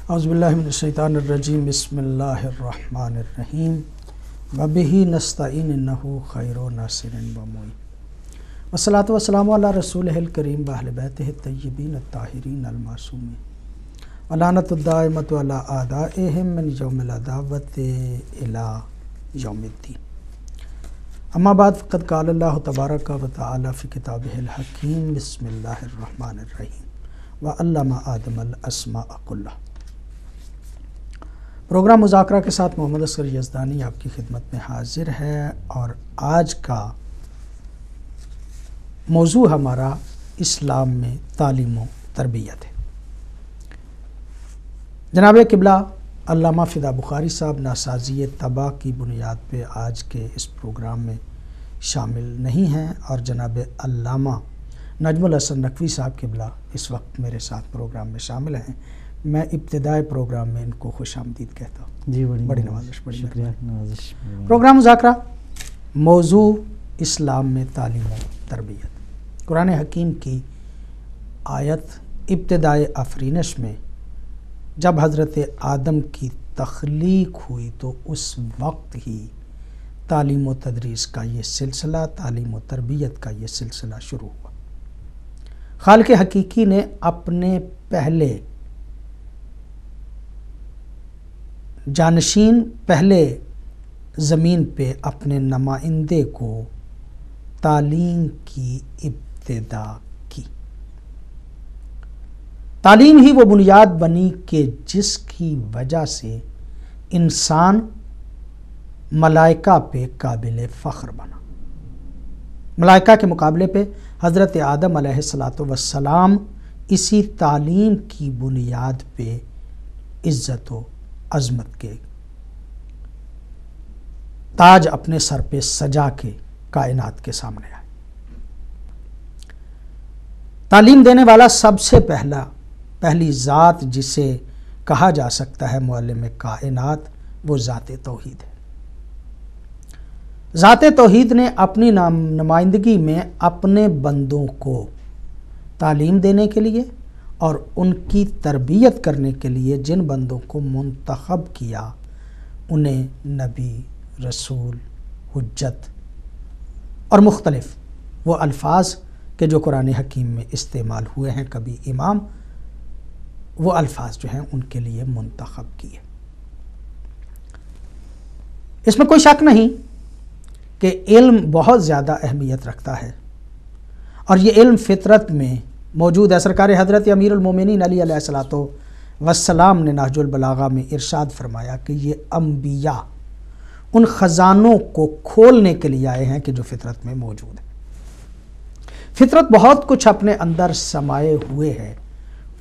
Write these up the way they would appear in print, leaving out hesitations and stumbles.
اعوذ باللہ من الشیطان الرجیم بسم اللہ الرحمن الرحیم وبہ نستعین انہ خیر ناصر و معین والصلاۃ والسلام علی رسولہ الکریم واہل بیتہ الطیبین الطاہرین المعصومین ولعنۃ الدائمۃ علی اعدائہم من یوم العداوۃ الی یوم الدین۔ اما بعد فقد قال اللہ تبارک و تعالی فی کتابہ الحکیم بسم اللہ الرحمن الرحیم وعلم آدم الاسماء کلہا۔ پروگرام مذاکرہ کے ساتھ محمد اصغر یزدانی آپ کی خدمت میں حاضر ہے، اور آج کا موضوع ہمارا اسلام میں تعلیم و تربیت ہے۔ جناب قبلہ علامہ فدا بخاری صاحب ناسازی طبع کی بنیاد پہ آج کے اس پروگرام میں شامل نہیں ہیں، اور جناب علامہ نجم الحسن نقوی صاحب قبلہ اس وقت میرے ساتھ پروگرام میں شامل ہیں۔ میں ابتدائے پروگرام میں ان کو خوش آمدید کہتا ہوں۔ جی بڑی نوازش، بڑی شکریہ نوازش۔ پروگرام مذاکرہ، موضوع اسلام میں تعلیم و تربیت۔ قرآن حکیم کی آیت ابتدائے آفرینش میں جب حضرت آدم کی تخلیق ہوئی تو اس وقت ہی تعلیم و تدریس کا یہ سلسلہ، تعلیم و تربیت کا یہ سلسلہ شروع ہوا۔ خالق حقیقی نے اپنے پہلے جانشین، پہلے زمین پہ اپنے نمائندے کو تعلیم کی ابتدا کی۔ تعلیم ہی وہ بنیاد بنی کہ جس کی وجہ سے انسان ملائکہ پہ قابل فخر بنا۔ ملائکہ کے مقابلے پہ حضرت آدم علیہ السلام اسی تعلیم کی بنیاد پہ عزت و عظمت کے تاج اپنے سر پہ سجا کے کائنات کے سامنے آئے۔ تعلیم دینے والا سب سے پہلی ذات جسے کہا جا سکتا ہے معلم کائنات، وہ ذات توحید ہے۔ ذات توحید نے اپنی نمائندگی میں اپنے بندوں کو تعلیم دینے کے لیے اور ان کی تربیت کرنے کے لیے جن بندوں کو منتخب کیا، انہیں نبی، رسول، حجت اور مختلف وہ الفاظ کہ جو قرآن حکیم میں استعمال ہوئے ہیں، کبھی امام، وہ الفاظ جو ہیں ان کے لیے منتخب کیے۔ اس میں کوئی شک نہیں کہ علم بہت زیادہ اہمیت رکھتا ہے، اور یہ علم فطرت میں موجود ہے۔ سرکار حضرت امیر المومنین علی علیہ السلام نے نہج البلاغہ میں ارشاد فرمایا کہ یہ انبیاء ان خزانوں کو کھولنے کے لیے آئے ہیں کہ جو فطرت میں موجود ہے۔ فطرت بہت کچھ اپنے اندر سمائے ہوئے ہے،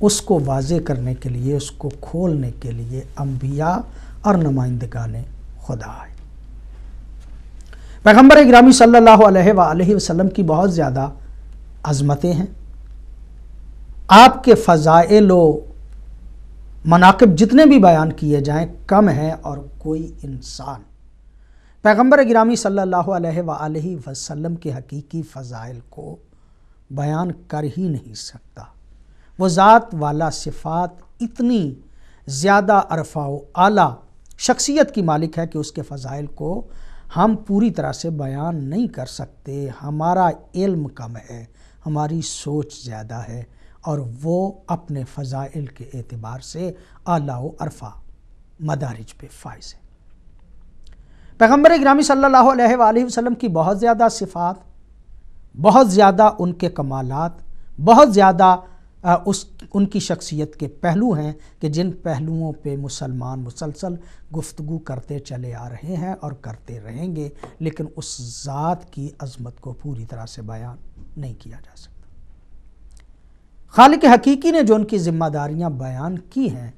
اس کو واضح کرنے کے لیے، اس کو کھولنے کے لیے انبیاء اور نمائندگان خدا ہے۔ پیغمبر گرامی صلی اللہ علیہ وآلہ وسلم کی بہت زیادہ عظمتیں ہیں۔ آپ کے فضائل و مناقب جتنے بھی بیان کیے جائیں کم ہیں، اور کوئی انسان پیغمبر گرامی صلی اللہ علیہ وآلہ وسلم کے حقیقی فضائل کو بیان کر ہی نہیں سکتا۔ وہ ذات والا صفات اتنی زیادہ عرفہ و اعلیٰ شخصیت کی مالک ہے کہ اس کے فضائل کو ہم پوری طرح سے بیان نہیں کر سکتے۔ ہمارا علم کم ہے، ہماری سوچ زیادہ ہے، اور وہ اپنے فضائل کے اعتبار سے اعلیٰ و عرفہ مدارج پہ فائز ہے۔ پیغمبر گرامی صلی اللہ علیہ وآلہ وسلم کی بہت زیادہ صفات، بہت زیادہ ان کے کمالات، بہت زیادہ ان کی شخصیت کے پہلو ہیں کہ جن پہلوؤں پہ مسلمان مسلسل گفتگو کرتے چلے آ رہے ہیں اور کرتے رہیں گے، لیکن اس ذات کی عظمت کو پوری طرح سے بیان نہیں کیا جا سکتا۔ خالق حقیقی نے جو ان کی ذمہ داریاں بیان کی ہیں،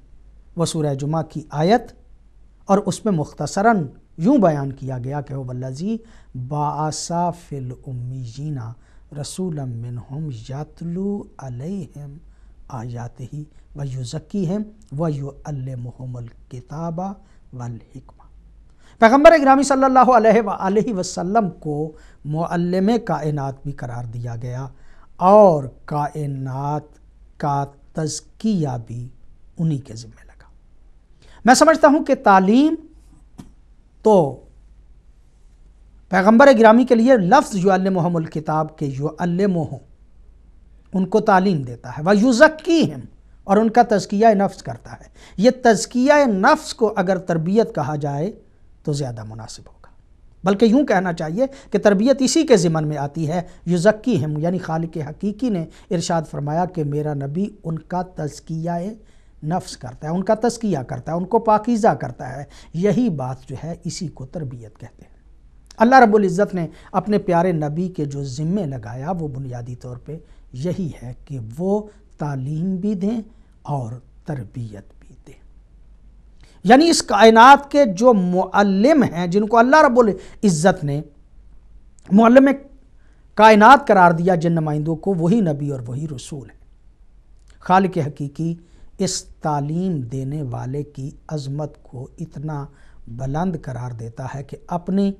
وہ سورہ جمعہ کی آیت، اور اس میں مختصراً یوں بیان کیا گیا کہ والذی بعث فی الامیین رسولا منہم یتلو علیہم آیاتہ ویزکیہم ویعلمہم الکتاب والحکمہ۔ پیغمبر گرامی صلی اللہ علیہ وآلہ وسلم کو معلم کائنات بھی قرار دیا گیا، اور کائنات کا تزکیہ بھی انہی کے ذمہ لگا۔ میں سمجھتا ہوں کہ تعلیم تو پیغمبر گرامی کے لیے لفظ یعلمہم الکتاب کے یعلمہم ان کو تعلیم دیتا ہے، وَیُزَکِّیہم اور ان کا تزکیہ نفس کرتا ہے۔ یہ تزکیہ نفس کو اگر تربیت کہا جائے تو زیادہ مناسب ہوگا، بلکہ یوں کہنا چاہیے کہ تربیت اسی کے ضمن میں آتی ہے، یُزَکِّیہم، یعنی خالق حقیقی نے ارشاد فرمایا کہ میرا نبی ان کا تزکیہ نفس کرتا ہے، ان کا تزکیہ کرتا ہے، ان کو پاکیزہ کرتا ہے۔ یہی بات جو ہے اسی کو تربیت کہتے ہیں۔ اللہ رب العزت نے اپنے پیارے نبی کے جو ذمے لگایا وہ بنیادی طور پہ یہی ہے کہ وہ تعلیم بھی دیں اور تربیت بھی دیں۔ یعنی اس کائنات کے جو معلم ہیں، جن کو اللہ رب العزت نے معلم کائنات قرار دیا جن نمائندوں کو، وہی نبی اور وہی رسول ہے۔ خالق حقیقی اس تعلیم دینے والے کی عظمت کو اتنا بلند قرار دیتا ہے کہ اپنی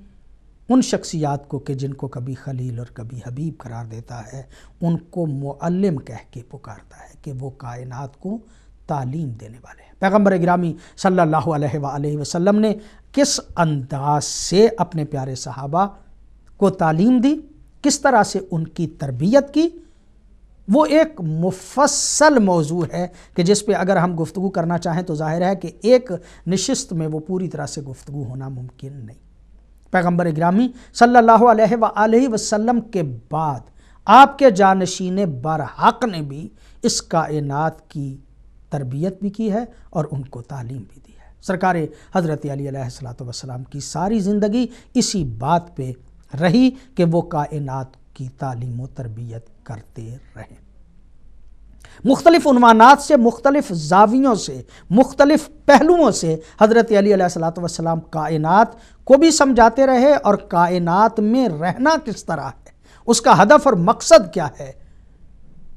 ان شخصیات کو کہ جن کو کبھی خلیل اور کبھی حبیب قرار دیتا ہے، ان کو معلم کہہ کے پکارتا ہے کہ وہ کائنات کو تعلیم دینے والے ہیں۔ پیغمبر گرامی صلی اللہ علیہ وآلہ وسلم نے کس انداز سے اپنے پیارے صحابہ کو تعلیم دی، کس طرح سے ان کی تربیت کی، وہ ایک مفصل موضوع ہے کہ جس پہ اگر ہم گفتگو کرنا چاہیں تو ظاہر ہے کہ ایک نشست میں وہ پوری طرح سے گفتگو ہونا ممکن نہیں۔ پیغمبر گرامی صلی اللہ علیہ وآلہ وسلم کے بعد آپ کے جانشین برحق نے بھی اس کائنات کی تربیت بھی کی ہے اور ان کو تعلیم بھی دی ہے۔ سرکار حضرت علی علیہ السلام کی ساری زندگی اسی بات پہ رہی کہ وہ کائنات کی تعلیم و تربیت کرتے رہیں۔ مختلف عنوانات سے، مختلف زاویوں سے، مختلف پہلوؤں سے حضرت علی علیہ السلام کائنات کو بھی سمجھاتے رہے اور کائنات میں رہنا کس طرح ہے، اس کا ہدف اور مقصد کیا ہے،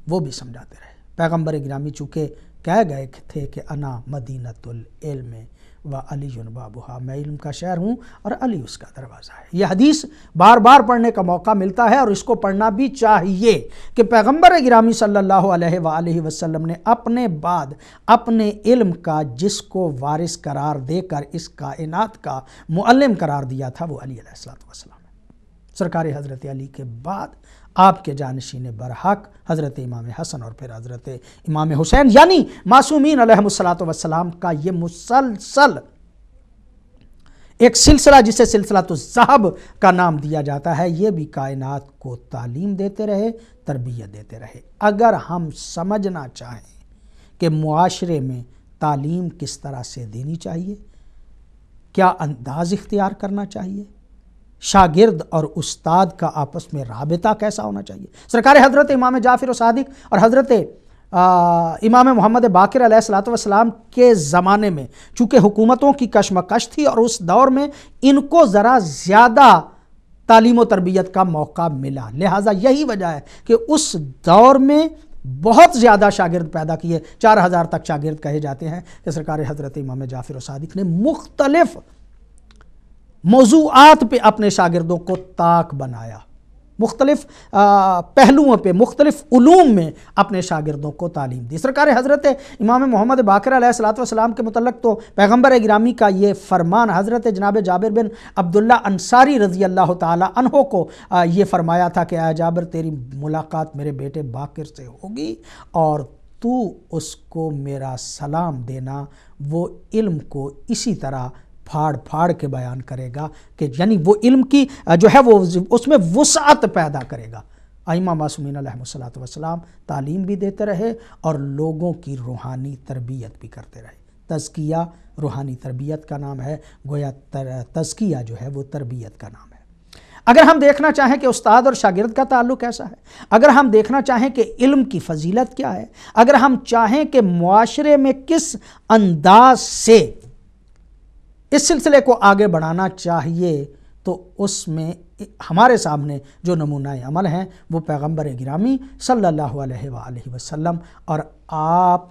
وہ بھی سمجھاتے رہے۔ پیغمبر گرامی چونکہ کہہ گئے تھے کہ انا مدینۃ العلم و علی بابھا، میں علم کا شہر ہوں اور علی اس کا دروازہ ہے۔ یہ حدیث بار بار پڑھنے کا موقع ملتا ہے اور اس کو پڑھنا بھی چاہیے کہ پیغمبر گرامی صلی اللہ علیہ وآلہ وسلم نے اپنے بعد اپنے علم کا جس کو وارث قرار دے کر اس کائنات کا معلم قرار دیا تھا وہ علی علیہ السلام ہے۔ سرکار حضرت علی کے بعد آپ کے جانشین برحق حضرت امام حسن اور پھر حضرت امام حسین، یعنی معصومین علیہم السلام کا یہ مسلسل ایک سلسلہ جسے سلسلہ الذہب کا نام دیا جاتا ہے، یہ بھی کائنات کو تعلیم دیتے رہے، تربیت دیتے رہے۔ اگر ہم سمجھنا چاہیں کہ معاشرے میں تعلیم کس طرح سے دینی چاہیے، کیا انداز اختیار کرنا چاہیے، شاگرد اور استاد کا آپس میں رابطہ کیسا ہونا چاہیے، سرکار حضرت امام جعفر صادق اور حضرت امام محمد باقر علیہ السلام کے زمانے میں چونکہ حکومتوں کی کشمکش تھی اور اس دور میں ان کو ذرا زیادہ تعلیم و تربیت کا موقع ملا، لہٰذا یہی وجہ ہے کہ اس دور میں بہت زیادہ شاگرد پیدا کیے، 4000 تک شاگرد کہے جاتے ہیں کہ سرکار حضرت امام جعفر صادق نے مختلف موضوعات پہ اپنے شاگردوں کو طاق بنایا، مختلف پہلوؤں پہ، مختلف علوم میں اپنے شاگردوں کو تعلیم دی۔ سرکار حضرت امام محمد باقر علیہ السلام کے متعلق تو پیغمبر گرامی کا یہ فرمان حضرت جناب جابر بن عبداللہ انصاری رضی اللہ تعالی عنہ کو یہ فرمایا تھا کہ اے جابر، تیری ملاقات میرے بیٹے باقر سے ہوگی اور تو اس کو میرا سلام دینا، وہ علم کو اسی طرح پھاڑ پھاڑ کے بیان کرے گا کہ یعنی وہ علم کی جو ہے وہ اس میں وسعت پیدا کرے گا۔ ائمہ معصومین علیہ السلام تعلیم بھی دیتے رہے اور لوگوں کی روحانی تربیت بھی کرتے رہے۔ تزکیہ روحانی تربیت کا نام ہے، گویا تزکیہ جو ہے وہ تربیت کا نام ہے۔ اگر ہم دیکھنا چاہیں کہ استاد اور شاگرد کا تعلق کیسا ہے، اگر ہم دیکھنا چاہیں کہ علم کی فضیلت کیا ہے، اگر ہم چاہیں کہ معاشرے میں کس انداز سے اس سلسلے کو آگے بڑھانا چاہیے، تو اس میں ہمارے سامنے جو نمونہ عمل ہیں وہ پیغمبر گرامی صلی اللہ علیہ وآلہ وسلم اور آپ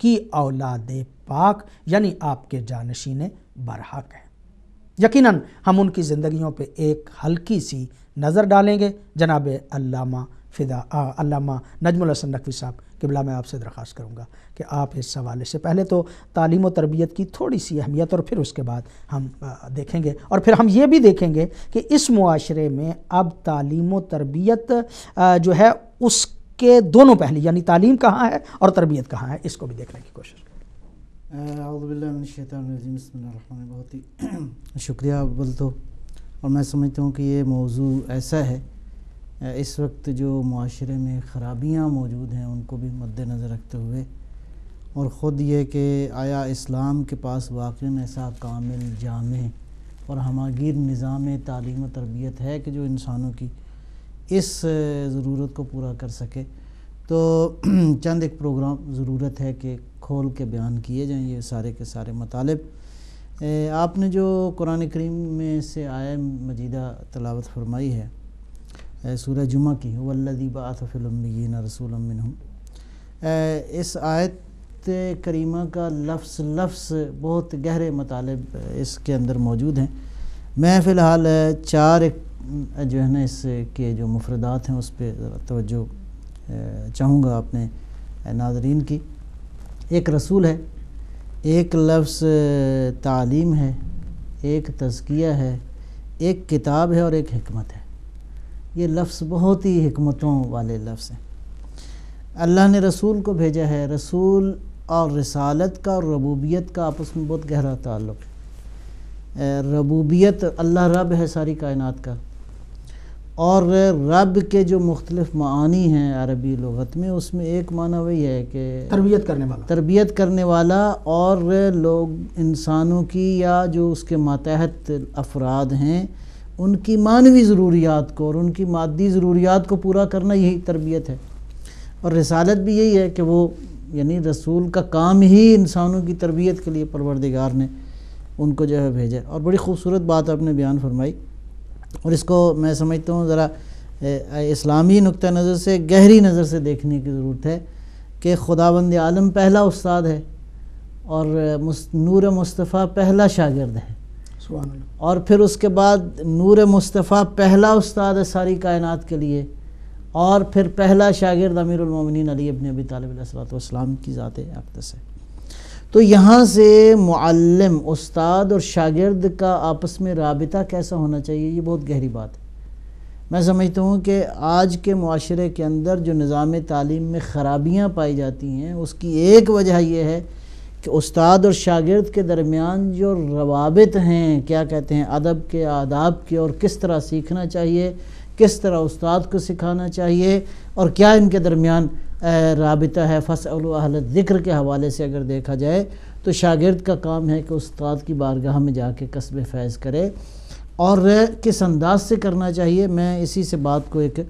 کی اولاد پاک یعنی آپ کے جانشین برحق ہیں۔ یقیناً ہم ان کی زندگیوں پہ ایک ہلکی سی نظر ڈالیں گے۔ جناب علامہ نجم الحسن نقوی صاحب قبلہ میں آپ سے درخواست کروں گا کہ آپ اس حوالے سے پہلے تو تعلیم و تربیت کی تھوڑی سی اہمیت اور پھر اس کے بعد ہم دیکھیں گے، اور پھر ہم یہ بھی دیکھیں گے کہ اس معاشرے میں اب تعلیم و تربیت جو ہے اس کے دونوں پہلو، یعنی تعلیم کہاں ہے اور تربیت کہاں ہے، اس کو بھی دیکھنے کی کوشش کریں۔ اعوذ باللہ من الشیطان الرجیم، بسم اللہ الرحمن الرحیم۔ بہت ہی شکریہ اول تو، اور میں سمجھتا ہوں کہ یہ موضوع ایسا ہے اس وقت جو معاشرے میں خرابیاں موجود ہیں ان کو بھی مد نظر رکھتے ہوئے، اور خود یہ کہ آیا اسلام کے پاس واقعاً ایسا کامل، جامع اور ہماگیر نظام تعلیم و تربیت ہے کہ جو انسانوں کی اس ضرورت کو پورا کر سکے، تو چند ایک پروگرام ضرورت ہے کہ کھول کے بیان کیے جائیں یہ سارے کے سارے مطالب۔ آپ نے جو قرآن کریم میں سے آیہ مجیدہ تلاوت فرمائی ہے سورہ جمعہ کی، وَالَّذِي بَعَثَ فِي الْأُمِّيِّينَ رَسُولًا مِّنْهُمْ، اس آیت کریمہ کا لفظ بہت گہرے مطالب اس کے اندر موجود ہیں۔ میں فی الحال چار جو ہے نا اس کے جو مفردات ہیں اس پہ توجہ چاہوں گا اپنے ناظرین کی۔ ایک رسول ہے، ایک لفظ تعلیم ہے، ایک تزکیہ ہے، ایک کتاب ہے اور ایک حکمت ہے۔ یہ لفظ بہت ہی حکمتوں والے لفظ ہیں۔ اللہ نے رسول کو بھیجا ہے، رسول اور رسالت کا اور ربوبیت کا آپس میں بہت گہرا تعلق ہے۔ ربوبیت، اللہ رب ہے ساری کائنات کا، اور رب کے جو مختلف معانی ہیں عربی لغت میں، اس میں ایک معنی وہی ہے کہ تربیت کرنے والا، اور لوگ انسانوں کی یا جو اس کے ماتحت افراد ہیں ان کی معنوی ضروریات کو اور ان کی مادی ضروریات کو پورا کرنا، یہی تربیت ہے۔ اور رسالت بھی یہی ہے کہ وہ یعنی رسول کا کام ہی انسانوں کی تربیت کے لیے پروردگار نے ان کو جو ہے بھیجا۔ اور بڑی خوبصورت بات آپ نے بیان فرمائی، اور اس کو میں سمجھتا ہوں ذرا اسلامی نقطہ نظر سے، گہری نظر سے دیکھنے کی ضرورت ہے کہ خداوند عالم پہلا استاد ہے، اور نور مصطفیٰ پہلا شاگرد ہے، سبحان اللہ، اور پھر اس کے بعد نور مصطفیٰ پہلا استاد ہے ساری کائنات کے لیے، اور پھر پہلا شاگرد امیر المومنین علی ابن ابی طالب علیہ السلام کی ذات اقدس ہے۔ تو یہاں سے معلم، استاد اور شاگرد کا آپس میں رابطہ کیسا ہونا چاہیے، یہ بہت گہری بات ہے۔ میں سمجھتا ہوں کہ آج کے معاشرے کے اندر جو نظام تعلیم میں خرابیاں پائی جاتی ہیں، اس کی ایک وجہ یہ ہے کہ استاد اور شاگرد کے درمیان جو روابط ہیں، کیا کہتے ہیں، ادب کے، آداب کے، اور کس طرح سیکھنا چاہیے، کس طرح استاد کو سکھانا چاہیے، اور کیا ان کے درمیان رابطہ ہے، فاسألوا اہل الذکر کے حوالے سے اگر دیکھا جائے تو شاگرد کا کام ہے کہ استاد کی بارگاہ میں جا کے کسب فیض کرے، اور کس انداز سے کرنا چاہیے۔ میں اسی سے بات کو ایک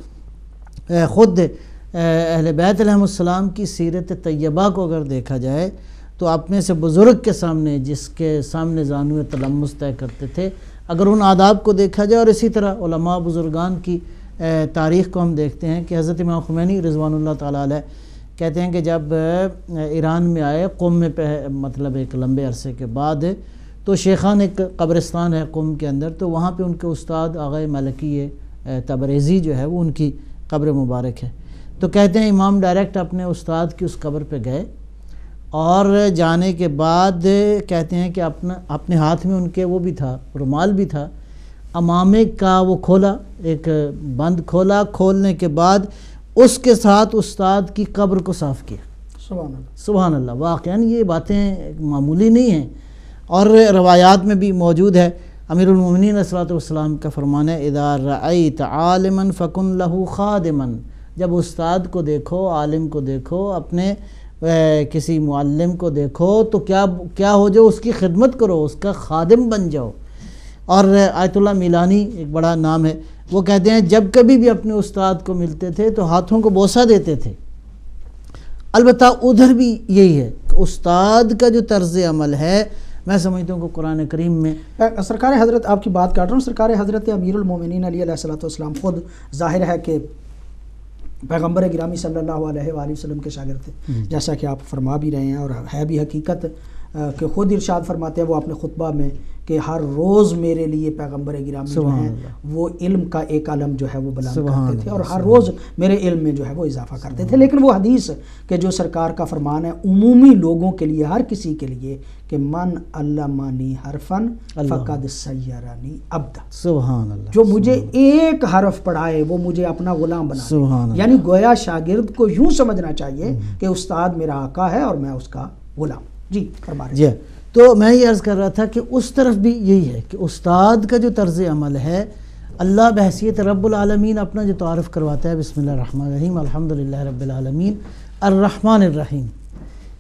خود اہل بیت علیہم السلام کی سیرت طیبہ کو اگر دیکھا جائے تو اپنے سے بزرگ کے سامنے، جس کے سامنے زانو تلمس طے کرتے تھے، اگر ان آداب کو دیکھا جائے، اور اسی طرح علماء بزرگان کی تاریخ کو ہم دیکھتے ہیں کہ حضرت امام خمینی رضوان اللہ تعالیٰ علیہ کہتے ہیں کہ جب ایران میں آئے، قم میں مطلب ایک لمبے عرصے کے بعد، تو شیخان ایک قبرستان ہے قم کے اندر، تو وہاں پہ ان کے استاد آغا ملکی تبریزی جو ہے وہ ان کی قبر مبارک ہے۔ تو کہتے ہیں امام ڈائریکٹ اپنے استاد کی اس قبر پہ گئے، اور جانے کے بعد کہتے ہیں کہ اپنے ہاتھ میں ان کے وہ بھی تھا، رومال بھی تھا، امامے کا وہ کھولا، ایک بند کھولا، کھولنے کے بعد اس کے ساتھ استاد کی قبر کو صاف کیا۔ سبحان اللہ، سبحان اللہ، واقعاً یہ باتیں معمولی نہیں ہیں، اور روایات میں بھی موجود ہے۔ امیر المومنین علیہ السلام کا فرمان ہے، اذا رأیت عالما فکن لہ خادما، جب استاد کو دیکھو، عالم کو دیکھو، اپنے کسی معلم کو دیکھو تو کیا ہو جاؤ، اس کی خدمت کرو، اس کا خادم بن جاؤ۔ اور آیت اللہ میلانی ایک بڑا نام ہے، وہ کہتے ہیں جب کبھی بھی اپنے استاد کو ملتے تھے تو ہاتھوں کو بوسہ دیتے تھے۔ البتہ ادھر بھی یہی ہے کہ استاد کا جو طرز عمل ہے، میں سمجھتا ہوں کہ قرآن کریم میں سرکار حضرت، آپ کی بات کاٹ رہا ہوں، سرکار حضرت امیر المومنین علی علیہ السلام خود ظاہر ہے کہ پیغمبر گرامی صلی اللہ علیہ وآلہ وسلم کے شاگرد تھے، جیسا کہ آپ فرما بھی رہے ہیں، اور ہے بھی حقیقت کہ خود ارشاد فرماتے ہیں وہ اپنے خطبہ میں کہ ہر روز میرے لیے پیغمبر گرامی جو ہیں وہ علم کا ایک علم جو ہے وہ بیان کرتے تھے اور ہر روز میرے علم میں جو ہے وہ اضافہ کرتے تھے. لیکن وہ حدیث کہ جو سرکار کا فرمان ہے عمومی لوگوں کے لیے، ہر کسی کے لیے، کہ من علمانی حرفن فقد سیرانی عبدا، سبحان اللہ، جو مجھے ایک حرف پڑھائے وہ مجھے اپنا غلام بنا دے. یعنی گویا شاگرد کو یوں سمجھنا چاہیے کہ استاد میرا آقا ہے اور میں اس کا غلام. جی فرما رہے. جی تو میں یہ عرض کر رہا تھا کہ اس طرف بھی یہی ہے کہ استاد کا جو طرز عمل ہے، اللہ بحیثیت رب العالمین اپنا جو تعارف کرواتا ہے، بسم اللہ الرحمن الرحیم الحمدللہ رب العالمین الرحمن الرحیم،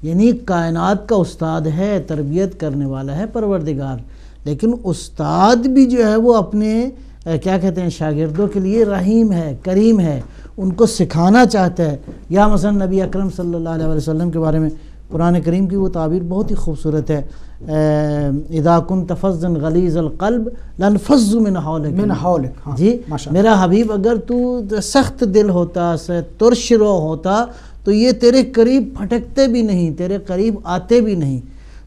یعنی کائنات کا استاد ہے، تربیت کرنے والا ہے پروردگار. لیکن استاد بھی جو ہے وہ اپنے کیا کہتے ہیں شاگردوں کے لیے رحیم ہے، کریم ہے، ان کو سکھانا چاہتا ہے. یا مثلا نبی اکرم صلی اللہ علیہ وسلم کے بارے میں قرآن کریم کی وہ تعبیر بہت ہی خوبصورت ہے، اذا كنت فظا غلیظ القلب لانفضوا من حولک. جی میرا حبیب اگر تو سخت دل ہوتا، ترش رو ہوتا تو یہ تیرے قریب پھٹکتے بھی نہیں، تیرے قریب آتے بھی نہیں.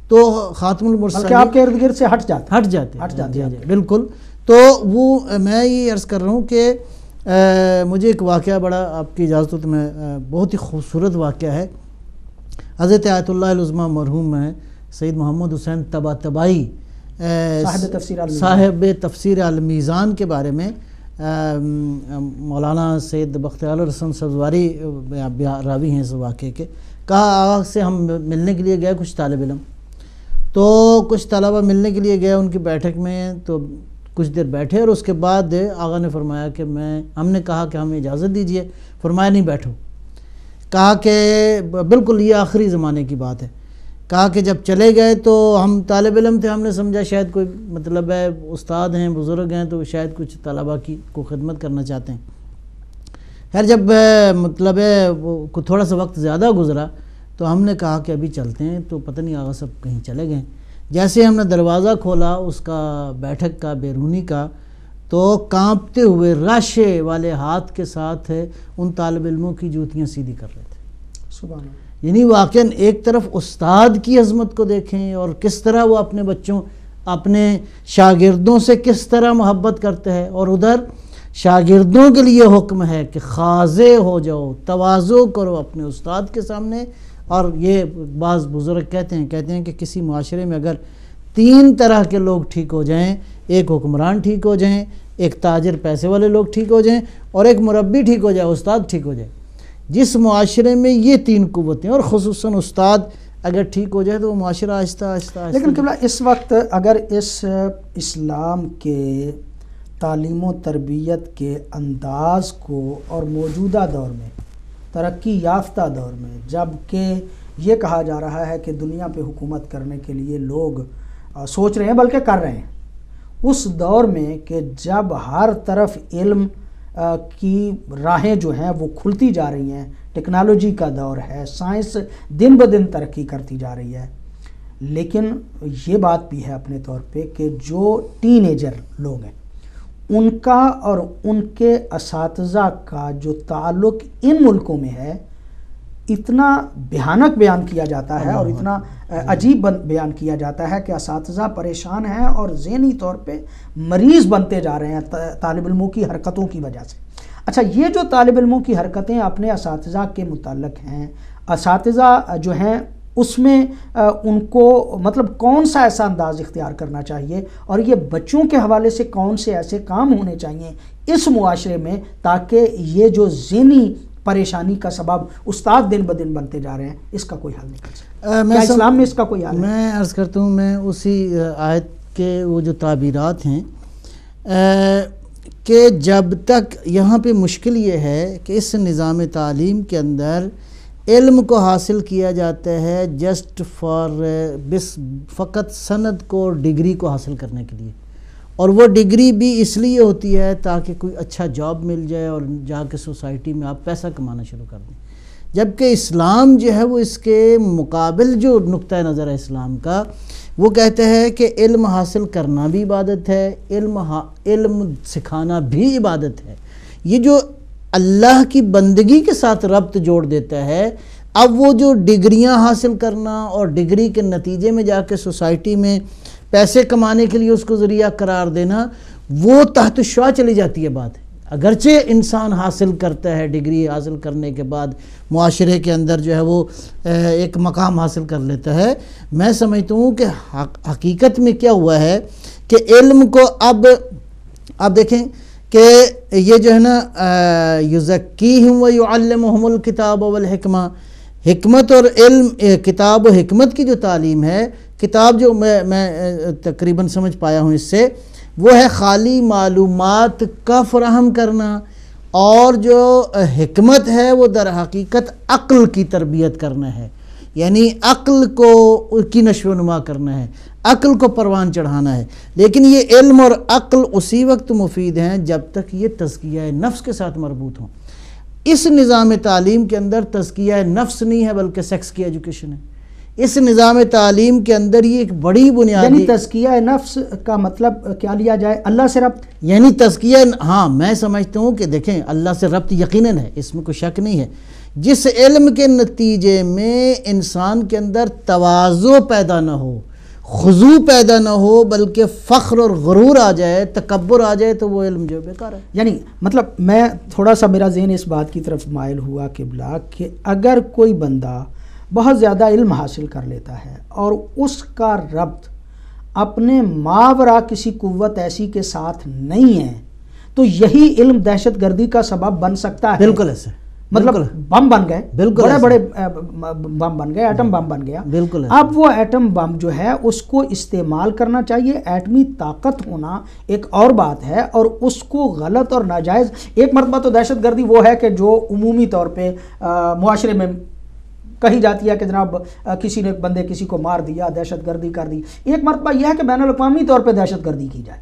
تو خاتم المرسلین آپ کے ارد گرد سے ہٹ جاتے. بالکل. تو وہ میں یہ عرض کر رہا ہوں کہ مجھے ایک واقعہ بڑا، آپ کی اجازت ہو تو میں بہت ہی خوبصورت واقعہ ہے. حضرت آیت اللہ العظمیٰ مرحوم ہے سید محمد حسین طباطبائی صاحب تفسیر المیزان کے بارے میں مولانا سید بختیار الحسن سبزواری راوی ہیں اس واقعے کے، کہا آغا سے ہم ملنے کے لیے گئے کچھ طالب علم، تو کچھ طلبہ ملنے کے لیے گئے ان کی بیٹھک میں، تو کچھ دیر بیٹھے اور اس کے بعد آغا نے فرمایا کہ ہم نے کہا کہ ہمیں اجازت دیجئے، فرمایا نہیں بیٹھو. کہا کہ بالکل یہ آخری زمانے کی بات ہے. کہا کہ جب چلے گئے تو ہم طالب علم تھے، ہم نے سمجھا شاید کوئی مطلب ہے استاد ہیں، بزرگ ہیں، تو شاید کچھ طلبہ کو خدمت کرنا چاہتے ہیں. خیر جب مطلب ہے وہ تھوڑا سا وقت زیادہ گزرا تو ہم نے کہا کہ ابھی چلتے ہیں، تو پتہ نہیں آغا سب کہیں چلے گئے. جیسے ہم نے دروازہ کھولا اس کا بیٹھک کا بیرونی کا، تو کانپتے ہوئے راشے والے ہاتھ کے ساتھ ان طالب علموں کی جوتیاں سیدھی کر رہے تھے. سبحان اللہ. یعنی واقعاً ایک طرف استاد کی عظمت کو دیکھیں اور کس طرح وہ اپنے بچوں، اپنے شاگردوں سے کس طرح محبت کرتے ہیں، اور ادھر شاگردوں کے لیے حکم ہے کہ خاضع ہو جاؤ، تواضع کرو اپنے استاد کے سامنے. اور یہ بعض بزرگ کہتے ہیں کہ کسی معاشرے میں اگر 3 طرح کے لوگ ٹھیک ہو جائیں، ایک حکمران ٹھیک ہو جائیں، ایک تاجر پیسے والے لوگ ٹھیک ہو جائیں، اور ایک مربی ٹھیک ہو جائے، استاد ٹھیک ہو جائے. جس معاشرے میں یہ 3 قوتیں اور خصوصاً استاد اگر ٹھیک ہو جائے تو وہ معاشرہ آہستہ آہستہ. لیکن قبلہ اس وقت اگر اس اسلام کے تعلیم و تربیت کے انداز کو اور موجودہ دور میں، ترقی یافتہ دور میں، جب کہ یہ کہا جا رہا ہے کہ دنیا پہ حکومت کرنے کے لیے لوگ سوچ رہے ہیں بلکہ کر رہے ہیں، اس دور میں کہ جب ہر طرف علم کی راہیں جو ہیں وہ کھلتی جا رہی ہیں، ٹیکنالوجی کا دور ہے، سائنس دن بدن ترقی کرتی جا رہی ہے، لیکن یہ بات بھی ہے اپنے طور پہ کہ جو ٹین ایجر لوگ ہیں ان کا اور ان کے اساتذہ کا جو تعلق ان ملکوں میں ہے، اتنا بھیانک بیان کیا جاتا ہے اور اتنا عجیب بیان کیا جاتا ہے کہ اساتذہ پریشان ہیں اور ذہنی طور پہ مریض بنتے جا رہے ہیں طالب علموں کی حرکتوں کی وجہ سے. اچھا، یہ جو طالب علموں کی حرکتیں اپنے اساتذہ کے متعلق ہیں، اساتذہ جو ہیں اس میں ان کو مطلب کون سا ایسا انداز اختیار کرنا چاہیے، اور یہ بچوں کے حوالے سے کون سے ایسے کام ہونے چاہیے اس معاشرے میں تاکہ یہ جو ذہنی پریشانی کا سبب استاد دن بدن بنتے جا رہے ہیں اس کا کوئی حل نہیں کر سکتا؟ کیا اسلام میں اس کا کوئی حل ہے؟ میں عرض کرتا ہوں، میں اسی آیت کے وہ جو تعبیرات ہیں کہ جب تک یہاں پہ مشکل یہ ہے کہ اس نظام تعلیم کے اندر علم کو حاصل کیا جاتا ہے جسٹ فقط سند کو، ڈگری کو حاصل کرنے کے لیے، اور وہ ڈگری بھی اس لیے ہوتی ہے تاکہ کوئی اچھا جاب مل جائے اور جا کے سوسائٹی میں آپ پیسہ کمانا شروع کر دیں. جبکہ اسلام جو ہے وہ اس کے مقابل جو نقطہ نظر ہے اسلام کا، وہ کہتا ہے کہ علم حاصل کرنا بھی عبادت ہے، علم سکھانا بھی عبادت ہے. یہ جو اللہ کی بندگی کے ساتھ ربط جوڑ دیتا ہے. اب وہ جو ڈگریاں حاصل کرنا اور ڈگری کے نتیجے میں جا کے سوسائٹی میں پیسے کمانے کے لیے اس کو ذریعہ قرار دینا، وہ تحت شعاع چلی جاتی ہے بات. اگرچہ انسان حاصل کرتا ہے، ڈگری حاصل کرنے کے بعد معاشرے کے اندر جو ہے وہ ایک مقام حاصل کر لیتا ہے، میں سمجھتا ہوں کہ حقیقت میں کیا ہوا ہے کہ علم کو اب دیکھیں کہ یہ جو ہے نا یزکیہم ویعلمہم الکتاب والحکمہ، حکمت اور علم، کتاب و حکمت کی جو تعلیم ہے، کتاب جو میں تقریباً سمجھ پایا ہوں اس سے، وہ ہے خالی معلومات کا فراہم کرنا، اور جو حکمت ہے وہ در حقیقت عقل کی تربیت کرنا ہے، یعنی عقل کو کی نشو و نما کرنا ہے، عقل کو پروان چڑھانا ہے. لیکن یہ علم اور عقل اسی وقت مفید ہیں جب تک یہ تزکیہ نفس کے ساتھ مربوط ہوں. اس نظام تعلیم کے اندر تزکیہ نفس نہیں ہے بلکہ سیکس کی ایجوکیشن ہے. اس نظام تعلیم کے اندر یہ ایک بڑی بنیادی، یعنی تزکیہ نفس کا مطلب کیا لیا جائے؟ اللہ سے ربط. یعنی تزکیہ، ہاں میں سمجھتا ہوں کہ دیکھیں اللہ سے ربط یقیناً ہے، اس میں کوئی شک نہیں ہے. جس علم کے نتیجے میں انسان کے اندر تواضع پیدا نہ ہو، خضوع پیدا نہ ہو، بلکہ فخر اور غرور آ جائے، تکبر آ جائے، تو وہ علم جو بیکار ہے. یعنی مطلب میں تھوڑا سا میرا ذہن اس بات کی طرف مائل ہوا قبلہ کہ اگر کوئی بندہ بہت زیادہ علم حاصل کر لیتا ہے اور اس کا ربط اپنے ماورا کسی قوت ایسی کے ساتھ نہیں ہے، تو یہی علم دہشت گردی کا سبب بن سکتا ہے. بالکل ایسے، مطلب بم بن گئے، بڑے بڑے بم بن گئے، ایٹم بم بن گیا. بالکل. اب وہ ایٹم بم جو ہے اس کو استعمال کرنا چاہیے. ایٹمی طاقت ہونا ایک اور بات ہے، اور اس کو غلط اور ناجائز، ایک مرتبہ تو دہشت گردی وہ ہے کہ جو عمومی طور پہ معاشرے میں کہی جاتی ہے کہ جناب کسی نے بندے کسی کو مار دیا، دہشت گردی کر دی. ایک مرتبہ یہ ہے کہ بین الاقوامی طور پہ دہشت گردی کی جائے.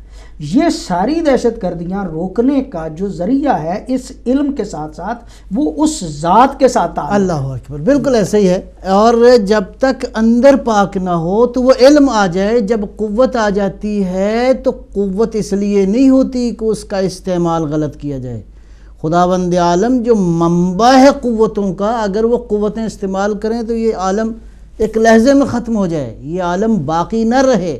یہ ساری دہشت گردیاں روکنے کا جو ذریعہ ہے اس علم کے ساتھ ساتھ وہ اس ذات کے ساتھ تعلق. اللہ اکبر، بالکل ایسا ہی ہے. اور جب تک اندر پاک نہ ہو تو وہ علم آ جائے. جب قوت آ جاتی ہے تو قوت اس لیے نہیں ہوتی کہ اس کا استعمال غلط کیا جائے. خداوند عالم جو منبع ہے قوتوں کا، اگر وہ قوتیں استعمال کریں تو یہ عالم ایک لحظے میں ختم ہو جائے، یہ عالم باقی نہ رہے.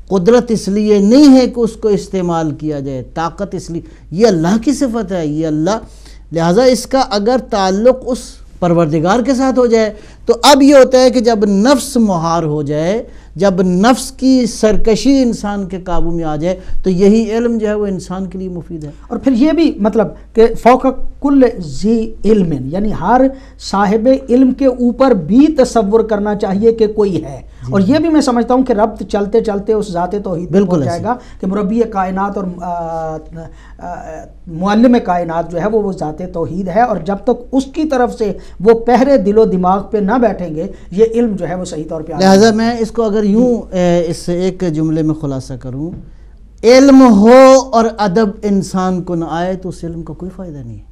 قدرت اس لیے نہیں ہے کہ اس کو استعمال کیا جائے، طاقت اس لیے، یہ اللہ کی صفت ہے، یہ اللہ. لہٰذا اس کا اگر تعلق اس پروردگار کے ساتھ ہو جائے تو اب یہ ہوتا ہے کہ جب نفس مہار ہو جائے، جب نفس کی سرکشی انسان کے قابو میں آ جائے، تو یہی علم جو ہے وہ انسان کے لیے مفید ہے. اور پھر یہ بھی مطلب کہ فوق کل ذی علم، یعنی ہر صاحب علم کے اوپر بھی تصور کرنا چاہیے کہ کوئی ہے. اور یہ بھی میں سمجھتا ہوں کہ ربط چلتے چلتے اس ذات توحید پہ پہنچ جائے گا کہ مربی کائنات اور معلم کائنات جو ہے وہ ذات توحید ہے. اور جب تک اس کی طرف سے وہ پہرے دل و دماغ پہ نہ بیٹھیں گے یہ علم جو ہے وہ صحیح طور پہ. لہٰذا میں اس کو اگر یوں اس ایک جملے میں خلاصہ کروں، علم ہو اور ادب انسان کو نہ آئے تو اس علم کا کوئی فائدہ نہیں ہے.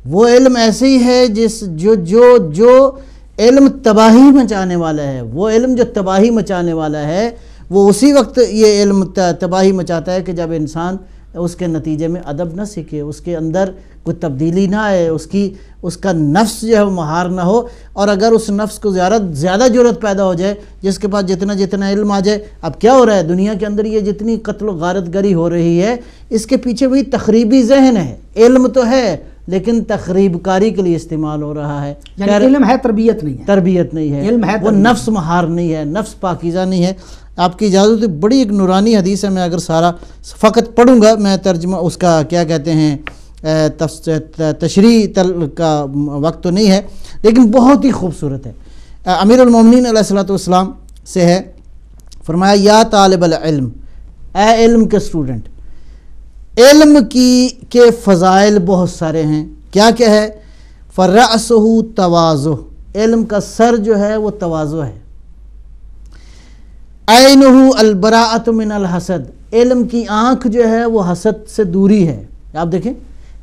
وہ علم ایسے ہی ہے جو علم تباہی مچانے والا ہے. وہ علم جو تباہی مچانے والا ہے وہ اسی وقت یہ علم تباہی مچاتا ہے کہ جب انسان اس کے نتیجے میں ادب نہ سیکھے، اس کے اندر کوئی تبدیلی نہ آئے، اس کا نفس جو ہے وہ مہار نہ ہو. اور اگر اس نفس کو زیادہ جرأت پیدا ہو جائے، جس کے پاس جتنا علم آ جائے. اب کیا ہو رہا ہے دنیا کے اندر، یہ جتنی قتل و غارت گری ہو رہی ہے اس کے پیچھے وہی تخریبی ذہن ہے. علم تو ہے لیکن تخریب کاری کے لیے استعمال ہو رہا ہے. یعنی علم ہے، تربیت نہیں ہے. تربیت نہیں ہے، علم ہے، وہ نفس مہار نہیں ہے، نفس پاکیزہ نہیں ہے. آپ کی اجازت ہے، بڑی ایک نورانی حدیث ہے، میں اگر سارا فقط پڑھوں گا، میں ترجمہ اس کا کیا کہتے ہیں تشریح کا وقت تو نہیں ہے، لیکن بہت ہی خوبصورت ہے. امیر المومنین علیہ الصلوۃ والسلام سے ہے، فرمایا یا طالب العلم، اے علم کے اسٹوڈنٹ، علم کے فضائل بہت سارے ہیں. کیا ہے؟ فرأسہ تواضع، علم کا سر جو ہے وہ تواضع ہے. عینہ البراءۃ من الحسد، علم کی آنکھ جو ہے وہ حسد سے دوری ہے. آپ دیکھیں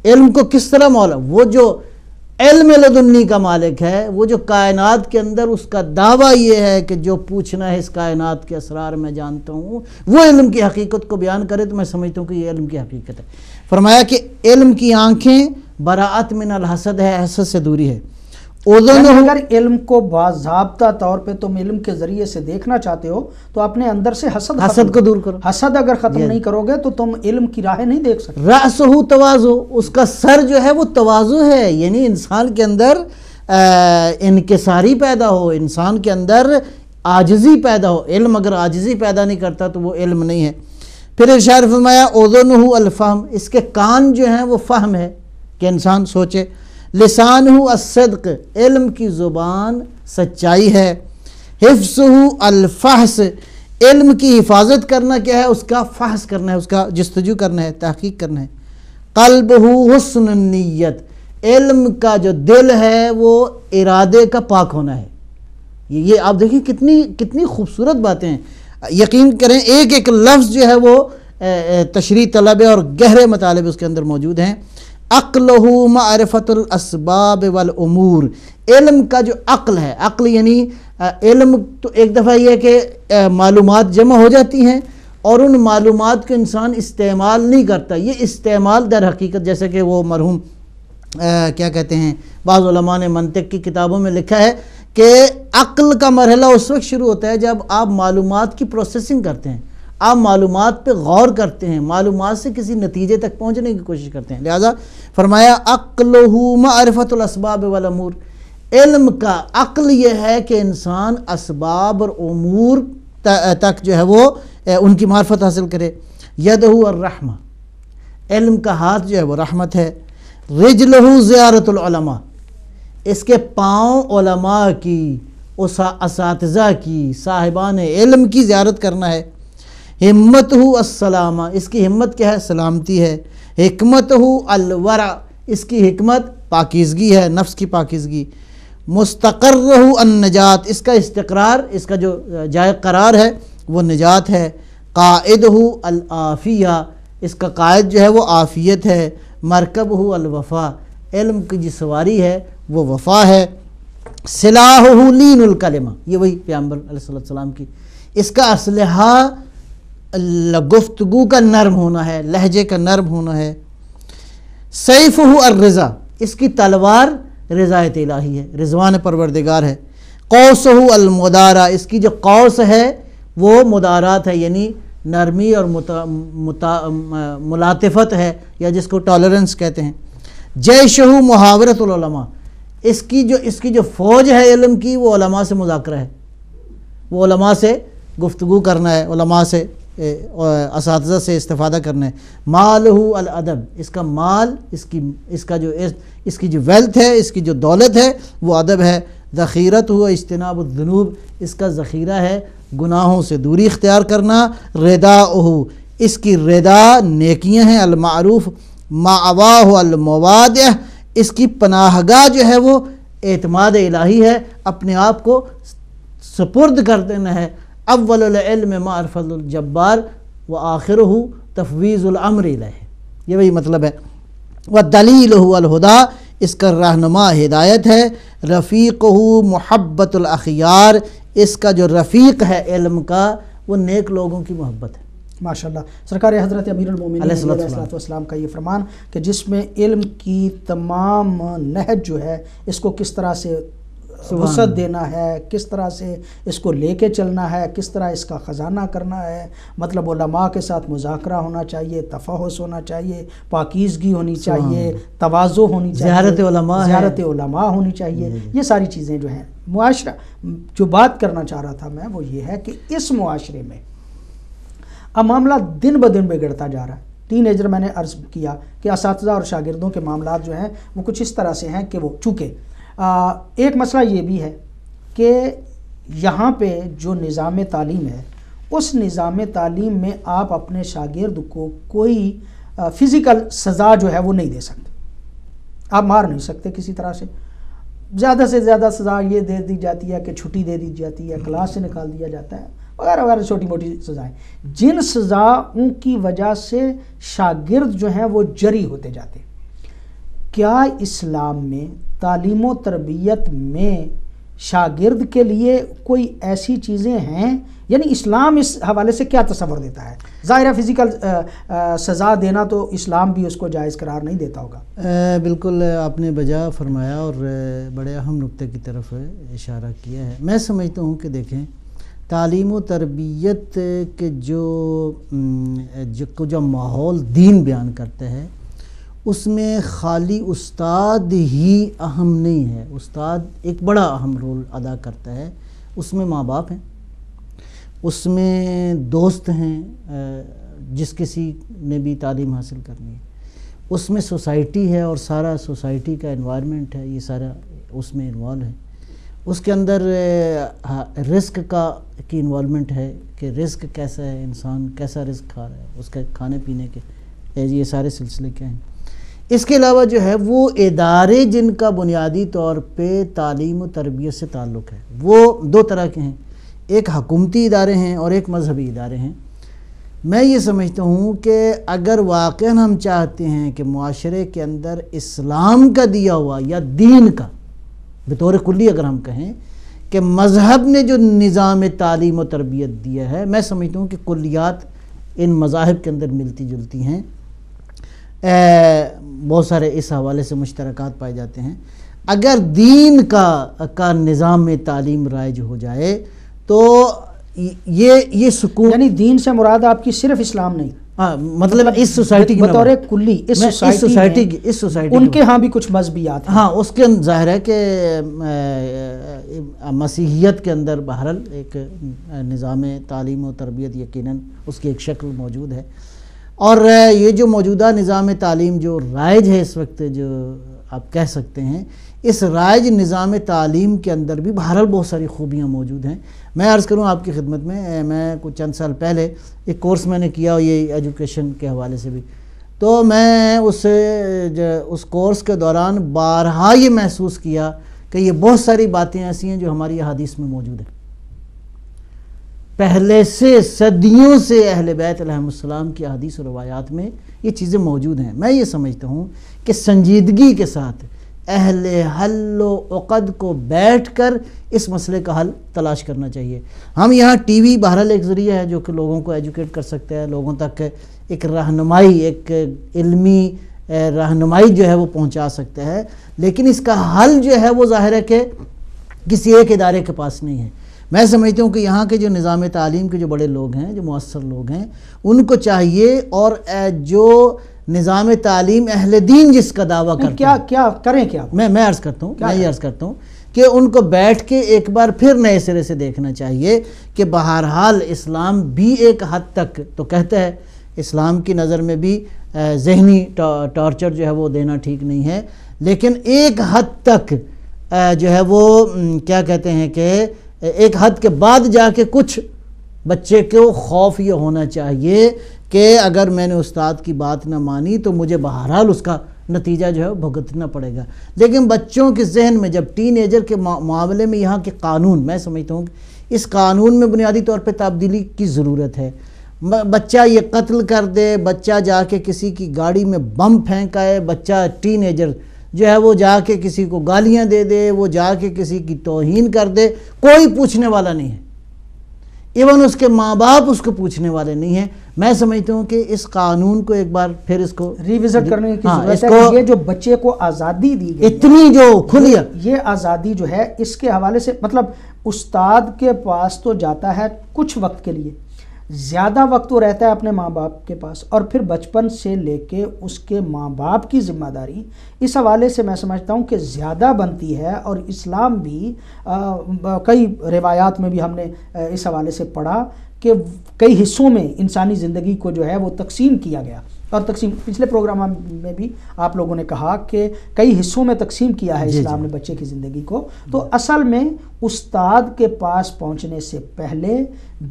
علم کو کس طرح مولا، وہ جو علم لدنی کا مالک ہے، وہ جو کائنات کے اندر اس کا دعویٰ یہ ہے کہ جو پوچھنا ہے اس کائنات کے اسرار میں جانتا ہوں، وہ علم کی حقیقت کو بیان کرے تو میں سمجھتا ہوں کہ یہ علم کی حقیقت ہے. فرمایا کہ علم کی آنکھیں براءت من الحسد ہے، حسد سے دوری ہے. اگر علم کو باضابطہ طور پہ تم علم کے ذریعے سے دیکھنا چاہتے ہو تو اپنے اندر سے حسد کو دور کرو. حسد اگر ختم نہیں کرو گے تو تم علم کی راہیں نہیں دیکھ سکتے. رأسہ تواضع، اس کا سر جو ہے وہ تواضع ہے، یعنی انسان کے اندر انکساری پیدا ہو، انسان کے اندر عاجزی پیدا ہو. علم اگر عاجزی پیدا نہیں کرتا تو وہ علم نہیں ہے. پھر ارشاد فرمایا اذنہ الفہم، اس کے کان جو ہیں وہ فہم ہے کہ انسان سوچے. لسانہ الصدق، علم کی زبان سچائی ہے. حفظہ الفحص، علم کی حفاظت کرنا کیا ہے؟ اس کا فحص کرنا ہے، اس کا جستجو کرنا ہے، تحقیق کرنا ہے. قلبہ حسن النیت، علم کا جو دل ہے وہ ارادے کا پاک ہونا ہے. یہ آپ دیکھیں کتنی خوبصورت باتیں ہیں. یقین کریں ایک ایک لفظ جو ہے وہ تشریح طلب ہے اور گہرے مطالب اس کے اندر موجود ہیں. عقلہ معرفت الاسباب والامور، علم کا جو عقل ہے، عقل یعنی علم تو ایک دفعہ یہ ہے کہ معلومات جمع ہو جاتی ہیں اور ان معلومات کو انسان استعمال نہیں کرتا. یہ استعمال در حقیقت جیسے کہ وہ مرحوم کیا کہتے ہیں بعض علماء نے منطق کی کتابوں میں لکھا ہے کہ عقل کا مرحلہ اس وقت شروع ہوتا ہے جب آپ معلومات کی پروسیسنگ کرتے ہیں، آپ معلومات پہ غور کرتے ہیں، معلومات سے کسی نتیجے تک پہنچنے کی کوشش کرتے ہیں. لہذا فرمایا عقلہ معرفت الاسباب والامور، علم کا عقل یہ ہے کہ انسان اسباب اور امور تک جو ہے وہ ان کی معرفت حاصل کرے. یدہ الرحمہ، علم کا ہاتھ جو ہے وہ رحمت ہے. رجلہ زیارت العلماء، اس کے پاؤں علماء کی، اساتذہ کی، صاحبان علم کی زیارت کرنا ہے. ہمتہ السلامہ، اس کی ہمت کیا ہے؟ سلامتی ہے. حکمتہ الورع، اس کی حکمت پاکیزگی ہے، نفس کی پاکیزگی. مستقرہ النجات، اس کا استقرار، اس کا جو جائے قرار ہے وہ نجات ہے. قائدہ العافیہ، اس کا قائد جو ہے وہ عافیت ہے. مرکبہ الوفا، علم کی جو سواری ہے وہ وفا ہے. سلاحہ لین الکلمہ، یہ وہی پیغمبر علیہ السلام کی، اس کا اسلحہ گفتگو کا نرم ہونا ہے، لہجے کا نرم ہونا ہے. سیفہ الرضا، اس کی تلوار رضایت الہی ہے، رضوان پروردگار ہے. قوسہ المدارہ، اس کی جو قوس ہے وہ مدارات ہے، یعنی نرمی اور ملاطفت ہے، یا جس کو ٹالرنس کہتے ہیں. جیشہ محاورت العلماء، اس کی جو فوج ہے علم کی وہ علماء سے مذاکرہ ہے، وہ علماء سے گفتگو کرنا ہے، علماء سے اساتذہ سے استفادہ کرنا ہے. مالہ الادب، اس کا مال، اس کی جو ویلتھ ہے، اس کی جو دولت ہے وہ ادب ہے. ذخیرت ہوا اجتناب الذنوب، اس کا ذخیرہ ہے گناہوں سے دوری اختیار کرنا. رداءہ، اس کی ردا نیکیاں ہیں. المعروف مأواہ الموادع، اس کی پناہ گاہ جو ہے وہ اعتماد الہی ہے، اپنے آپ کو سپرد کر دینا ہے. اول العلم معرفت الجبار وآخرہ تفویض الامر الیہ، یہ وہی مطلب ہے. ودلیلہ الہدیٰ، اس کا رہنما ہدایت ہے. رفیقہ محبت الاخیار، اس کا جو رفیق ہے علم کا وہ نیک لوگوں کی محبت ہے. ماشاءاللہ. سرکار حضرت امیر المومنین علیہ السلام کا یہ فرمان کہ جس میں علم کی تمام نہج جو ہے اس کو کس طرح سے وسعت دینا ہے، کس طرح سے اس کو لے کے چلنا ہے، کس طرح اس کا خزانہ کرنا ہے. مطلب علماء کے ساتھ مذاکرہ ہونا چاہیے، تفحص ہونا چاہیے، پاکیزگی ہونی چاہیے، تواضع ہونی چاہیے، زیارت علماء ہونی چاہیے. یہ ساری چیزیں جو ہیں معاشرہ، جو بات کرنا چاہ رہا تھا میں وہ یہ ہے کہ اس معاشرے میں اب معاملہ دن بدن بگڑتا جا رہا ہے. ٹین ایجر میں نے عرض کیا کہ اساتذہ اور شاگردوں کے معاملات جو ہیں وہ کچھ اس طرح سے ہیں کہ وہ چونکہ ایک مسئلہ یہ بھی ہے کہ یہاں پہ جو نظام تعلیم ہے اس نظام تعلیم میں آپ اپنے شاگرد کو کوئی فزیکل سزا جو ہے وہ نہیں دے سکتے. آپ مار نہیں سکتے کسی طرح سے. زیادہ سے زیادہ سزا یہ دے دی جاتی ہے کہ چھٹی دے دی جاتی ہے، کلاس سے نکال دیا جاتا ہے، وغیرہ وغیرہ چھوٹی موٹی سزائیں، جن سزاؤں کی وجہ سے شاگرد جو ہیں وہ جری ہوتے جاتے ہیں. کیا اسلام میں تعلیم و تربیت میں شاگرد کے لیے کوئی ایسی چیزیں ہیں یعنی اسلام اس حوالے سے کیا تصور دیتا ہے؟ ظاہر ہے فزیکل سزا دینا تو اسلام بھی اس کو جائز قرار نہیں دیتا ہوگا۔ بالکل آپ نے بجا فرمایا اور بڑے اہم نقطے کی طرف اشارہ کیا ہے۔ میں سمجھتا ہوں کہ دیکھیں تعلیم و تربیت کے جو ماحول دین بیان کرتا ہے اس میں خالی استاد ہی اہم نہیں ہے، استاد ایک بڑا اہم رول ادا کرتا ہے۔ اس میں ماں باپ ہیں، اس میں دوست ہیں جس کسی نے بھی تعلیم حاصل کرنی ہے، اس میں سوسائٹی ہے اور سارا سوسائٹی کا انوائرمنٹ ہے، یہ سارا اس میں انوالو ہے۔ اس کے اندر رزق کی انوالومنٹ ہے کہ رزق کیسا ہے، انسان کیسا رزق کھا رہا ہے، اس کے کھانے پینے کے یہ سارے سلسلے کیا ہیں۔ اس کے علاوہ جو ہے وہ ادارے جن کا بنیادی طور پہ تعلیم و تربیت سے تعلق ہے وہ دو طرح کے ہیں، ایک حکومتی ادارے ہیں اور ایک مذہبی ادارے ہیں۔ میں یہ سمجھتا ہوں کہ اگر واقعاً ہم چاہتے ہیں کہ معاشرے کے اندر اسلام کا دیا ہوا یا دین کا بطور کلی اگر ہم کہیں کہ مذہب نے جو نظام تعلیم و تربیت دیا ہے، میں سمجھتا ہوں کہ کلیات ان مذاہب کے اندر ملتی جلتی ہیں، بہت سارے اس حوالے سے مشترکات پائے جاتے ہیں۔ اگر دین کا نظام تعلیم رائج ہو جائے تو یہ سکون، یعنی دین سے مراد آپ کی صرف اسلام نہیں، مطلب اس سوسائٹی کی بطور کلی اس سوسائٹی ان کے ہاں بھی کچھ مذہبیات ہیں۔ ہاں اس کے ظاہر ہے کہ مسیحیت کے اندر بہرحال ایک نظام تعلیم و تربیت یقیناً اس کی ایک شکل موجود ہے، اور یہ جو موجودہ نظام تعلیم جو رائج ہے اس وقت، جو آپ کہہ سکتے ہیں اس رائج نظام تعلیم کے اندر بھی بہرحال بہت ساری خوبیاں موجود ہیں۔ میں عرض کروں آپ کی خدمت میں کچھ چند سال پہلے ایک کورس میں نے کیا، یہ ایجوکیشن کے حوالے سے بھی، تو میں اس کورس کے دوران بارہا یہ محسوس کیا کہ یہ بہت ساری باتیں ایسی ہیں جو ہماری احادیث میں موجود ہیں۔ پہلے سے صدیوں سے اہل بیت علیہ السلام کی احادیث و روایات میں یہ چیزیں موجود ہیں۔ میں یہ سمجھتا ہوں کہ سنجیدگی کے ساتھ اہل حل و عقد کو بیٹھ کر اس مسئلے کا حل تلاش کرنا چاہیے۔ ہم یہاں ٹی وی بہرحال ایک ذریعہ ہے جو کہ لوگوں کو ایجوکیٹ کر سکتا ہے، لوگوں تک ایک رہنمائی، ایک علمی رہنمائی جو ہے وہ پہنچا سکتا ہے، لیکن اس کا حل جو ہے وہ ظاہر ہے کہ کسی ایک ادارے کے پاس نہیں ہے۔ میں سمجھتا ہوں کہ یہاں کے جو نظام تعلیم کے جو بڑے لوگ ہیں، جو مؤثر لوگ ہیں، ان کو چاہیے، اور جو نظام تعلیم اہل دین جس کا دعویٰ کرتے ہیں، کیا کریں، کیا میں عرض کرتا ہوں کہ ان کو بیٹھ کے ایک بار پھر نئے سرے سے دیکھنا چاہیے کہ بہرحال اسلام بھی ایک حد تک تو کہتا ہے، اسلام کی نظر میں بھی ذہنی ٹارچر جو ہے وہ دینا ٹھیک نہیں ہے، لیکن ایک حد تک جو ہے وہ کیا کہتے ہیں کہ ایک حد کے بعد جا کے کچھ بچے کو خوف یہ ہونا چاہیے کہ اگر میں نے استاد کی بات نہ مانی تو مجھے بہرحال اس کا نتیجہ جو ہے بھگتنا پڑے گا۔ لیکن بچوں کے ذہن میں جب ٹین ایجر کے معاملے میں یہاں کے قانون، میں سمجھتا ہوں کہ اس قانون میں بنیادی طور پہ تبدیلی کی ضرورت ہے۔ بچہ یہ قتل کر دے، بچہ جا کے کسی کی گاڑی میں بم پھینکائے، بچہ ٹین ایجر جو ہے وہ جا کے کسی کو گالیاں دے دے، وہ جا کے کسی کی توہین کر دے، کوئی پوچھنے والا نہیں ہے، ایون اس کے ماں باپ اس کو پوچھنے والے نہیں ہیں۔ میں سمجھتا ہوں کہ اس قانون کو ایک بار پھر اس کو ریوزٹ کرنے کی ضرورت ہے کہ یہ جو بچے کو آزادی دی گئی اتنی جو کھلی، یہ آزادی جو ہے اس کے حوالے سے، مطلب استاد کے پاس تو جاتا ہے کچھ وقت کے لیے، زیادہ وقت وہ رہتا ہے اپنے ماں باپ کے پاس، اور پھر بچپن سے لے کے اس کے ماں باپ کی ذمہ داری اس حوالے سے میں سمجھتا ہوں کہ زیادہ بنتی ہے۔ اور اسلام بھی کئی روایات میں بھی ہم نے اس حوالے سے پڑھا کہ کئی حصوں میں انسانی زندگی کو جو ہے وہ تقسیم کیا گیا، اور پچھلے پروگرام میں بھی آپ لوگوں نے کہا کہ کئی حصوں میں تقسیم کیا ہے اسلام نے بچے کی زندگی کو۔ تو اصل میں استاد کے پاس پہنچنے سے پہلے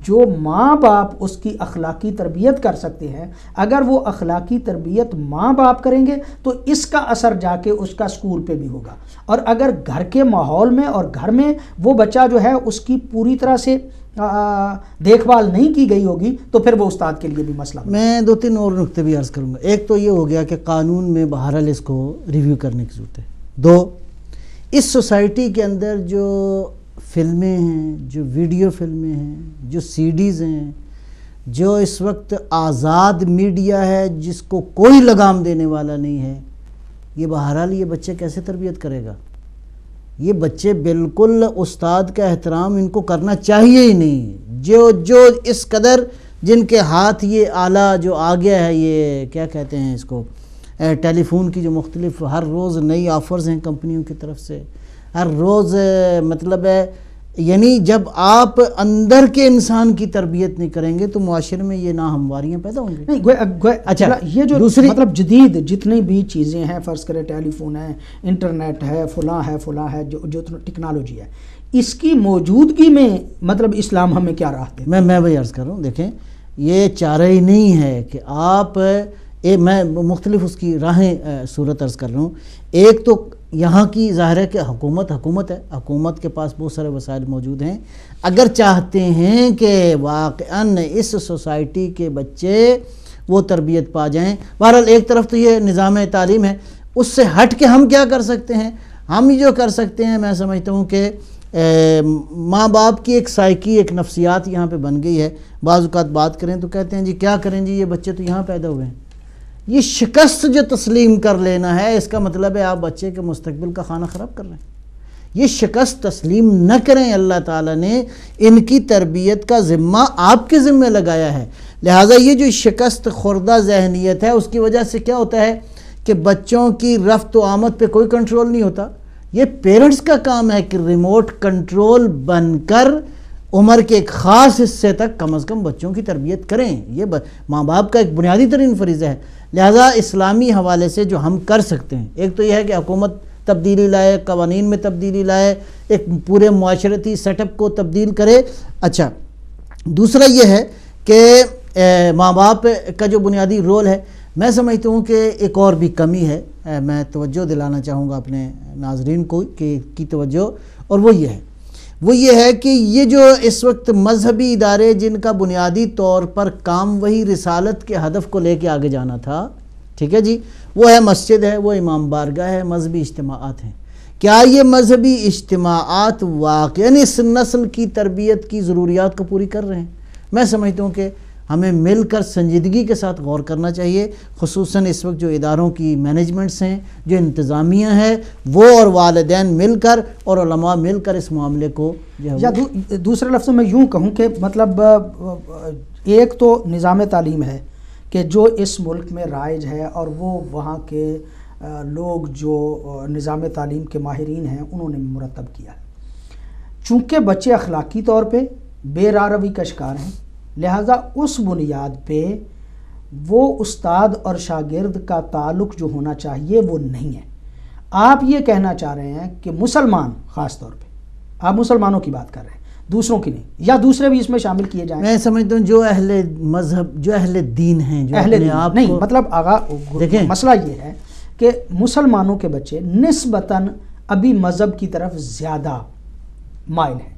جو ماں باپ اس کی اخلاقی تربیت کر سکتے ہیں، اگر وہ اخلاقی تربیت ماں باپ کریں گے تو اس کا اثر جا کے اس کا اسکول پہ بھی ہوگا، اور اگر گھر کے ماحول میں اور گھر میں وہ بچہ جو ہے اس کی پوری طرح سے دیکھ بھال نہیں کی گئی ہوگی تو پھر وہ استاد کے لیے بھی مسئلہ۔ میں دو تین اور نقطے بھی عرض کروں گا۔ ایک تو یہ ہو گیا کہ قانون میں بہرحال اس کو ریویو کرنے کی ضرورت ہے۔ دو، اس سوسائٹی کے اندر جو فلمیں ہیں، جو ویڈیو فلمیں ہیں، جو سی ڈیز ہیں، جو اس وقت آزاد میڈیا ہے جس کو کوئی لگام دینے والا نہیں ہے، یہ بہرحال یہ بچے کیسے تربیت کرے گا؟ یہ بچے بالکل استاد کا احترام ان کو کرنا چاہیے ہی نہیں۔ جو اس قدر جن کے ہاتھ یہ آلہ جو آ گیا ہے، یہ کیا کہتے ہیں اس کو، ٹیلی فون کی جو مختلف ہر روز نئی آفرز ہیں کمپنیوں کی طرف سے، ہر روز مطلب ہے، یعنی جب آپ اندر کے انسان کی تربیت نہیں کریں گے تو معاشرے میں یہ ناہمواریاں پیدا ہوں گی۔ نہیں اچھا، یہ جو دوسری مطلب جدید جتنی بھی چیزیں ہیں، فرض کرے ٹیلی فون ہے، انٹرنیٹ ہے، فلاں ہے جو ٹیکنالوجی ہے، اس کی موجودگی میں مطلب اسلام ہمیں کیا راہ دے؟ میں وہی عرض کر رہا ہوں، دیکھیں یہ چارہ ہی نہیں ہے کہ آپ میں مختلف اس کی راہیں صورت عرض کر رہا ہوں۔ ایک تو یہاں کی ظاہر ہے کہ حکومت ہے، حکومت کے پاس بہت سارے وسائل موجود ہیں، اگر چاہتے ہیں کہ واقعاً اس سوسائٹی کے بچے وہ تربیت پا جائیں۔ بہرحال ایک طرف تو یہ نظام تعلیم ہے، اس سے ہٹ کے ہم کیا کر سکتے ہیں؟ ہم جو کر سکتے ہیں، میں سمجھتا ہوں کہ ماں باپ کی ایک سائیکی، ایک نفسیات یہاں پہ بن گئی ہے۔ بعض اوقات بات کریں تو کہتے ہیں جی کیا کریں جی، یہ بچے تو یہاں پیدا ہوئے ہیں۔ یہ شکست جو تسلیم کر لینا ہے، اس کا مطلب ہے آپ بچے کے مستقبل کا خانہ خراب کر رہے ہیں۔ یہ شکست تسلیم نہ کریں، اللہ تعالیٰ نے ان کی تربیت کا ذمہ آپ کے ذمہ لگایا ہے، لہٰذا یہ جو شکست خوردہ ذہنیت ہے، اس کی وجہ سے کیا ہوتا ہے کہ بچوں کی رفت و آمد پہ کوئی کنٹرول نہیں ہوتا۔ یہ پیرنٹس کا کام ہے کہ ریموٹ کنٹرول بن کر عمر کے ایک خاص حصے تک کم از کم بچوں کی تربیت کریں۔ یہ ماں باپ کا ایک بنیادی ترین فریضہ ہے۔ لہذا اسلامی حوالے سے جو ہم کر سکتے ہیں، ایک تو یہ ہے کہ حکومت تبدیلی لائے، قوانین میں تبدیلی لائے، ایک پورے معاشرتی سیٹ اپ کو تبدیل کرے۔ اچھا، دوسرا یہ ہے کہ ماں باپ کا جو بنیادی رول ہے، میں سمجھتا ہوں کہ ایک اور بھی کمی ہے، میں توجہ دلانا چاہوں گا اپنے ناظرین کو کی توجہ، اور وہ یہ ہے کہ یہ جو اس وقت مذہبی ادارے جن کا بنیادی طور پر کام وہی رسالت کے ہدف کو لے کے آگے جانا تھا، ٹھیک ہے جی، وہ ہے مسجد ہے، وہ امام بارگاہ ہے، مذہبی اجتماعات ہیں، کیا یہ مذہبی اجتماعات واقعاً اس نسل کی تربیت کی ضروریات کو پوری کر رہے ہیں؟ میں سمجھتا ہوں کہ ہمیں مل کر سنجیدگی کے ساتھ غور کرنا چاہیے، خصوصاً اس وقت جو اداروں کی مینجمنٹس ہیں، جو انتظامیہ ہے، وہ اور والدین مل کر اور علماء مل کر اس معاملے کو یا دوسرے لفظوں میں یوں کہوں کہ مطلب ایک تو نظام تعلیم ہے کہ جو اس ملک میں رائج ہے، اور وہ وہاں کے لوگ جو نظام تعلیم کے ماہرین ہیں انہوں نے مرتب کیا ہے۔ چونکہ بچے اخلاقی طور پہ بے راہ روی کا شکار ہیں، لہٰذا اس بنیاد پہ وہ استاد اور شاگرد کا تعلق جو ہونا چاہیے وہ نہیں ہے۔ آپ یہ کہنا چاہ رہے ہیں کہ مسلمان، خاص طور پہ آپ مسلمانوں کی بات کر رہے ہیں، دوسروں کی نہیں، یا دوسرے بھی اس میں شامل کیے جائیں؟ میں سمجھتا ہوں جو اہل مذہب، جو اہل دین ہیں، جو اہل دین آپ نہیں، مطلب دیکھیں مسئلہ یہ ہے کہ مسلمانوں کے بچے نسبتاً ابھی مذہب کی طرف زیادہ مائل ہیں۔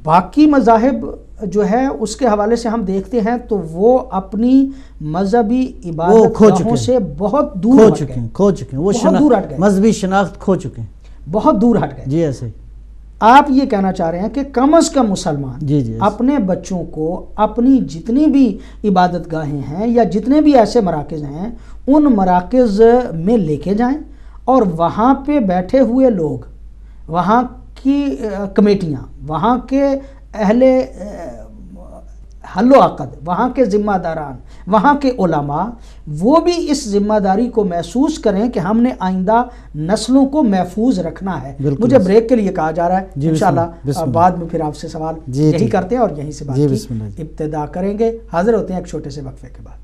باقی مذاہب جو ہے اس کے حوالے سے ہم دیکھتے ہیں تو وہ اپنی مذہبی عبادت گاہوں سے بہت دور ہٹ گئے، وہ مذہبی شناخت کھو چکے ہیں، بہت دور ہٹ گئے۔ جی ایسے آپ یہ کہنا چاہ رہے ہیں کہ کم از کم مسلمان اپنے بچوں کو اپنی جتنی بھی عبادت گاہیں ہیں یا جتنے بھی ایسے مراکز ہیں ان مراکز میں لے کے جائیں، اور وہاں پہ بیٹھے ہوئے لوگ، وہاں کی کمیٹیاں، وہاں کے اہل حل و عقد، وہاں کے ذمہ داران، وہاں کے علماء، وہ بھی اس ذمہ داری کو محسوس کریں کہ ہم نے آئندہ نسلوں کو محفوظ رکھنا ہے۔ مجھے بریک کے لیے کہا جا رہا ہے، انشاءاللہ بعد میں پھر آپ سے سوال یہی کرتے ہیں اور یہیں سے بات کی ابتدا کریں گے۔ حاضر ہوتے ہیں ایک چھوٹے سے وقفے کے بعد۔